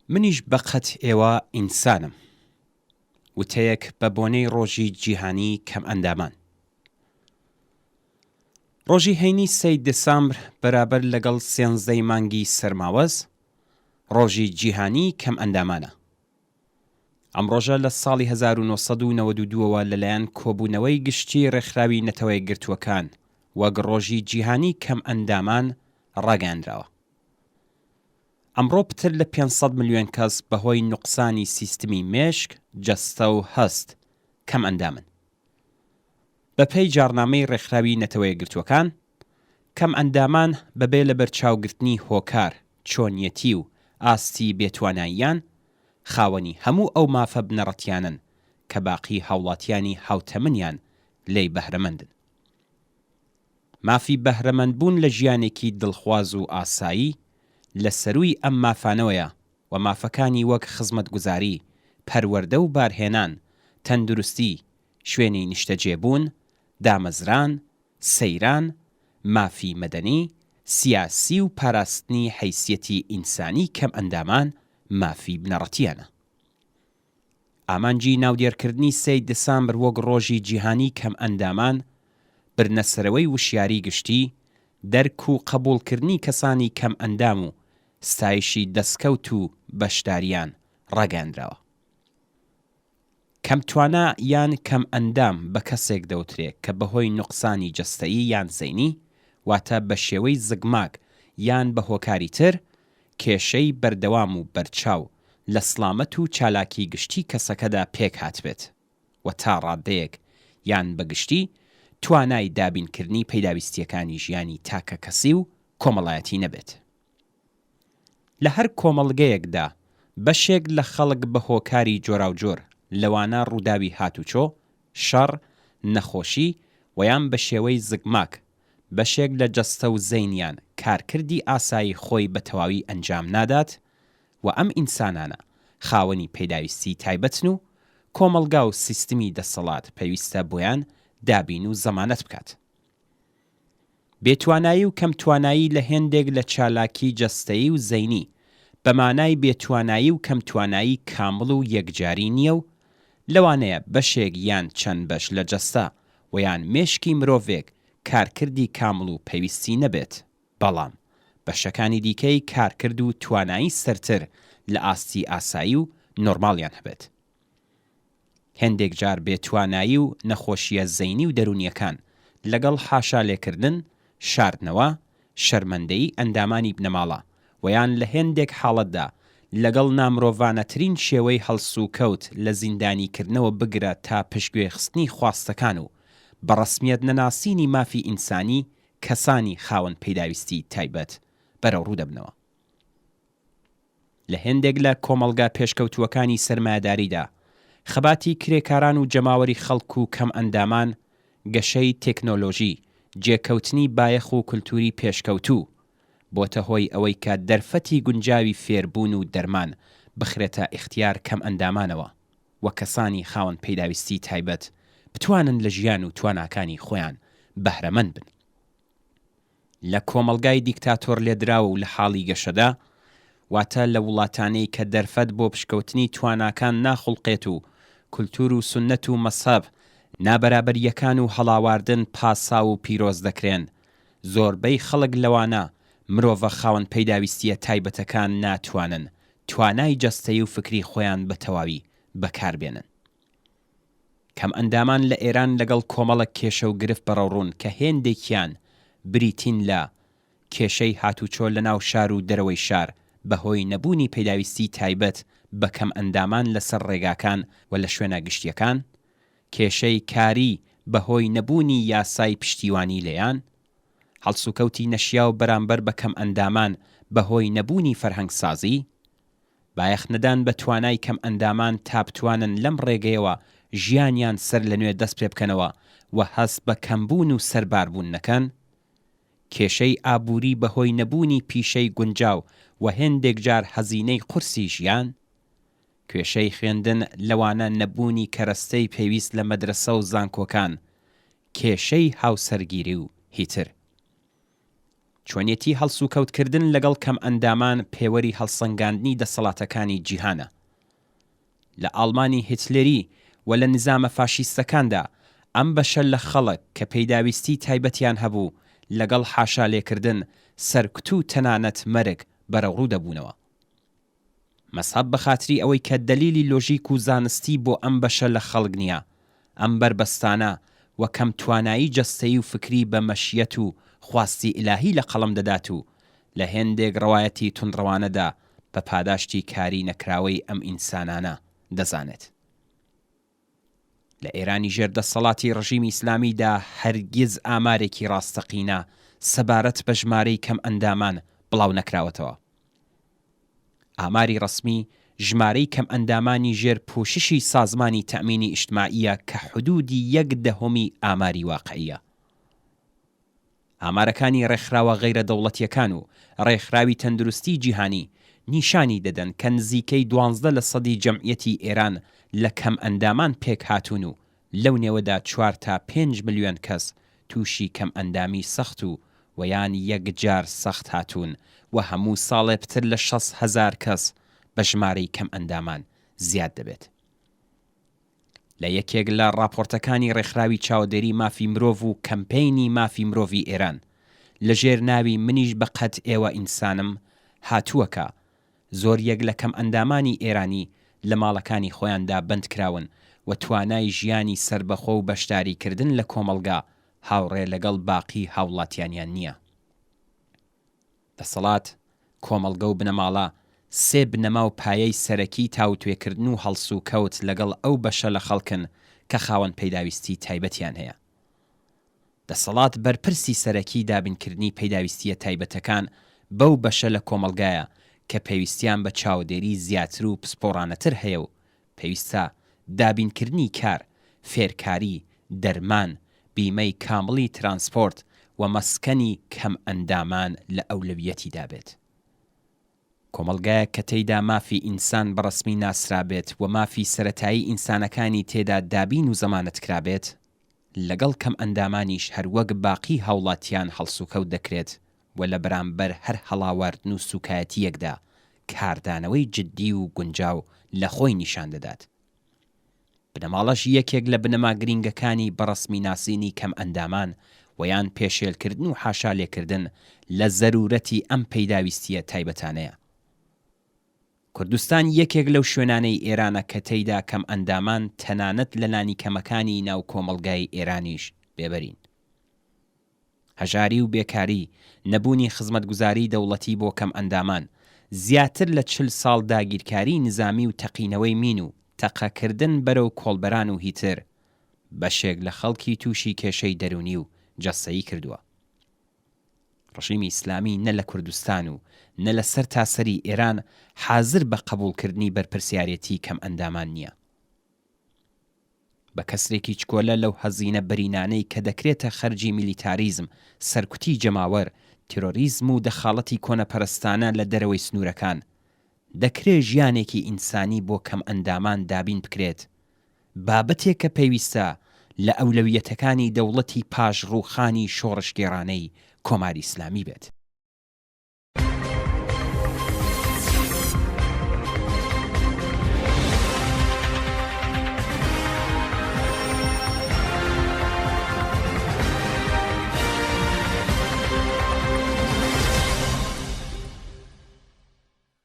منیش بەقەت ئێوە ئینسانم، وتەیەک بە بۆنەی ڕۆژی جیهانی کەم ئەندامان. ڕۆژی هەینی 3 دەسامبر بەرابەر لەگەڵ 13 مانگی سەرماوەز ڕۆژی جیهانی کەم ئەندامانە. ئەم ڕۆژە لە ساڵی 1992ەوە لەلایەن کۆبوونەوەی گشتی ڕێکخراوی نەتەوە یەکگرتووەکان وەک ڕۆژی جیهانی کەم ئەندامان ڕاگەیاندراوە. ئەمڕۆ پتر لە 500 ملیۆن کەس بەهۆی نوقسانی سیستمی مێشک، جەستە و هەست کەم ئەندامن. بەپێی جارنامەی ڕێکخراوی نەتەوە یەکگرتووەکان، کەم ئەندامان بەبێ لە بەرچاوگرتنی هۆکار، چۆنیەتی و ئاستی بێتواناییان خاوەنی هەموو ئەو مافە بنەڕەتیانن کە باقی هاوڵاتیانی هاوتەمەنیان لێی بەهرەمەندن. مافی بەهرەمەندبوون لە ژیانێکی دڵخواز و ئاسایی لە سەرووی ئەم مافانەوەیە و مافەکانی وەک خزمەتگوزاری، پەروەردە و بارهێنان، تەندروستی، شوێنی نیشتەجێبوون، دامەزران، سەیران، مافی مەدەنی، سیاسی و پاراستنی حیسیەتی ئینسانی کەم ئەندامان مافی بنەڕەتیانە. ئامانجی ناودێرکردنی 3 دەسامبر وەک ڕۆژی جیهانی کەم ئەندامان برنەسەرەوەی وشیاری گشتی، دەرک و قبوڵکردنی کەسانی کەم ئەندام و ستایشی دەستکەوت و بەشداریان ڕاگەیاندراوە. کەم توانا یان کەم ئەندام بە کەسێک دەوترێت کە بەهۆی نوقسانی جەستەیی یان زەینی، واتە بە شێوەی زگماک یان بە هۆکاری تر، کێشەی بەردەوام و بەرچاو لە سڵامەت و چالاکی گشتی کەسەکەدا پێک هاتبێت و تا ڕادەیەک یان بەگشتی توانای دابینکردنی پەیداویستیەکانی ژیانی تاکە کەسی و کۆمەڵایەتی نەبێت. لە هەر کۆمەڵگەیەکدا بەشێک لە خەڵک بە هۆکاری جۆراوجۆر لەوانە ڕووداوی هاتوچۆ، شەڕ، نەخۆشی ویان بە شێوەی زگماک بەشێک لە جەستە و زەینیان کارکردی ئاسایی خۆی بە تەواوی ئەنجام نادات و ئەم ئینسانانە خاوەنی پەیداویستی تایبەتن و کۆمەڵگا و سیستمی دەسەڵات پێویستە بۆیان دابین و زەمانەت بکات. بێتوانایی و کەم توانایی لە هێندێک لە چالاکی جەستەیی و زەینی بەمانای بێتوانایی و کەم توانایی کامڵ و یەکجاری نییە و لەوانەیە بەشێک یان چەند بەش لە جەستە و یان مێشکی مرۆڤێک کارکردی کامڵ و پێویستی نەبێت، بەڵام بەشەکانی دیکەی کارکرد و توانایی سەرتر لە ئاستی ئاسایی و نۆرماڵیان هەبێت. هەندێک جار بێتوانایی و نەخۆشیە زەینی و دەرونیەکان لەگەڵ حاشا لێکردن، شاردنەوە، شەرمەندەیی ئەندامانی بنەماڵە ویان لە هێندێک حاڵەتدا لەگەڵ نامرۆڤانەترین شێوەی هەڵس و کەوت لە زیندانیکردنەوە بگرە تا پشتگوێخستنی خواستەکان و بەڕەسمیەت نەناسینی مافی ئینسانی کەسانی خاوەن پەیداویستی تایبەت بەرەو ڕوو دەبنەوە. لە هێندێک لە کۆمەڵگا پێشکەوتووەکانی سەرمایەداریدا خەباتی کرێکاران و جەماوەری خەڵک و کەم ئەندامان گەشەی تێکنۆلۆژی، جێکەوتنی بایەخ و کولتوری پێشکەوتوو بۆتە هۆی ئەوەی کە دەرفەتی گونجاوی فێربوون و دەرمان بخرێتە ئیختیار کەم ئەندامانەوە و کەسانی خاوەن پەیداویستی تایبەت بتوانن لە ژیان و تواناکانی خۆیان بەهرەمەند بن. لە کۆمەڵگای دیکتاتۆر لێدراوە و لە حاڵی گەشەدا، واتە لە وڵاتانەی کە دەرفەت بۆ پشکەوتنی تواناکان ناخوڵقێت و کولتور و سونەت و مەسەب، نابەرابەریەکان و هەڵاواردن پاسا و پیرۆز دەکرێن، زۆربەی خەڵک لەوانە مرۆڤە خاوەن پەیداویستیە تایبەتەکان ناتوانن توانای جەستەیی و فکری خۆیان بە تەواوی بەکاربێنن. کەم ئەندامان لە ئێران لەگەڵ کۆمەڵک کێشە و گرفت بەڕەوڕوون کە هێندێکیان بریتین لە کێشەی هاتوچۆ لە ناو شار و دەرەوەی شار بەهۆی نەبوونی پەیداویستی تایبەت بە کەم ئەندامان لەسەر ڕێگاکان و لە شوێنە گشتیەکان، کێشەی کاری بەهۆی نەبوونی یاسای پشتیوانی لێیان، هەڵسوکەوتی نەشیا و بەرامبەر بە کەم ئەندامان بەهۆی نەبوونی فەرهەنگسازی، بایەخنەدان بە توانای کەم ئەندامان تا بتوانن لەم ڕێگەیەوە ژیانیان سەر لە نوێ دەست پێ بکەنەوە و هەست بە کەمبوون و سەرباربوون نەکەن، کێشەی ئابووری بەهۆی نەبوونی پیشەی گونجاو و هێندێک جار هەزینەی قورسی ژیان، کێشەی خوێندن لەوانە نەبوونی کەرەستەی پێویست لە مەدرسە و زانکۆکان، کێشەی هاوسەرگیری و هیتر. چۆنیەتی هەڵس و کەوتکردن لەگەڵ کەم ئەندامان پێوەری هەڵسەنگاندنی دەسەڵاتەکانی جیهانە. لە ئاڵمانی هیتلێری و لە نظامە فاشیستەکاندا ئەم بەشە لە خەڵک کە پەیداویستی تایبەتیان هەبوو لەگەڵ حاشا لێکردن سەرکوت و تەنانەت مەرگ بەرەوڕوو دەبوونەوە. مەسحەب بە خاتری ئەوەی کە دەلیلی لۆژیک و زانستی بۆ ئەم بەشە لە خەڵک نییە، ئەم بربەستانە و کەم توانایی جەستەیی و فکری بە مەشیەت و خواستی ئیلاهی لە قەڵم دەدات و لە هێندێک ڕەوایەتی تونڕەوانەدا بە پاداشتی کاری نەکراوەی ئەم ئینسانانە دەزانێت. لە ئێرانی ژێردەسەڵاتی ڕژیمی ئیسلامیدا هەرگیز ئامارێکی ڕاستەقینە سەبارەت بە ژمارەی کەم ئەندامان بڵاو نەکراوەتەوە. ئاماری ڕسمی ژمارەی کەم ئەندامانی ژێر پوششی سازمانی تەمینی ئیجتماعیە کە حدودی 1/10 ئاماری واقعیە. ئامارەکانی ڕێکخراوە غەیرە دەوڵەتیەکان و ڕێکخراوی تەندروستی جیهانی نیشانی دەدەن کە نزیکەی 12% جەمعیەتی ئێران لە کەم ئەندامان پێک هاتوون و لەو نێوەدا 4 تا 5 ملیۆن کەس تووشی کەم ئەندامی سەخت و ویان یەکجار سەخت هاتوون و هەموو ساڵێ پتر لە 60,000 کەس بە ژمارەی کەم ئەندامان زیاد دەبێت. لە یەکێک لە راپۆرتەکانی ڕێکخراوی چاودێری مافی مرۆڤ و کەمپەینی مافی مرۆڤی ئێران لەژێر ناوی منیش بە قەت ئێوە ئینسانم هاتووەکە زۆر یەک لە کەم ئەندامانی ئێرانی لە ماڵەکانی خۆیاندا بەند کراون و توانای ژیانی سربەخۆ و بەشداریکردن لە کۆمەلگا هاوڕێ لەگەڵ باقی هاوڵاتیانیان نییە. دەسەڵات، کۆمەلگە و بنەماڵە سێ بنەما و پایەی سەرەکی تاوتوێکردن و هەڵس و کەوت لەگەڵ ئەو بەشە لە خەڵکن کە خاوەن پەیداویستی تایبەتیان هەیە. دەسەڵات بەرپرسی سەرەکی دابینکردنی پەیداویستیە تایبەتەکان بەو بەشە لە کۆمەلگایە کە پێویستیان بە چاودێری زیاتر و پسپۆڕانەتر هەیە و پێویستە دابینکردنی کار، فێرکاری، دەرمان، بیمەی کامڵی ترانسپۆرت و مەسکەنی کەم ئەندامان لە ئەولەویەتیدا بێت. کۆمەلگایە کە تێیدا مافی ئینسان بەڕسمی ناسرابێت و مافی سەرەتایی ئینسانەکانی تێدا دابین و زەمانەت کرابێت، لەگەڵ کەم ئەندامانیش هەروەک باقی هاوڵاتیان هەڵسوکەوت دەکرێت و لە بەرامبەر هەر هەڵاواردن و سوکایەتیەکدا کاردانەوەی جددی و گونجاو لە خۆی نیشان دەدات. بنەماڵەش یەکێک لە بنەما گرینگەکانی بەڕسمی ناسینی کەم ئەندامان و یان پێشێلکردن و حاشا لێکردن لە زەرورەتی ئەم پەیداویستیە تایبەتانەیە. کوردستان یەکێک لەو شوێنانەی ئێرانە کە تێیدا کەم ئەندامان تەنانەت لە لانی کەمەکانی ناو کۆمەلگای ئێرانیش بێبەرین. هەژاری و بێکاری، نەبوونی خزمەتگوزاری دەوڵەتی بۆ کەم ئەندامان، زیاتر لە 40 ساڵ داگیرکاری نظامی و تەقینەوەی مین و تەقەکردن بەرەو کۆڵبەران و هیتر بەشێک لە خەڵکی تووشی کێشەی دەرونی و جەستەیی کردووە. ڕژیمی ئیسلامی نە لە کوردستان و نە لە سەر تاسەری ئێران حازر بە قبوڵکردنی بەرپرسیارەتی کەم ئەندامان نییە. بە کەسرێکی چکۆلە لەو هەزینە بەرینانەی کە دەکرێتە خەرجی میلیتاریزم، سەرکوتی جەماوەر، تیرۆریزم و دەخاڵەتی کۆنەپەرستانە لە دەرەوەی سنوورەکان، دەکرێت ژیانێکی ئینسانی بۆ کەم ئەندامان دابین بکرێت، بابەتێک کە پێویستە لە ئەولەویەتەکانی دەوڵەتی پاش ڕووخانی شۆڕشگێڕانەی کۆماری ئیسلامی بێت.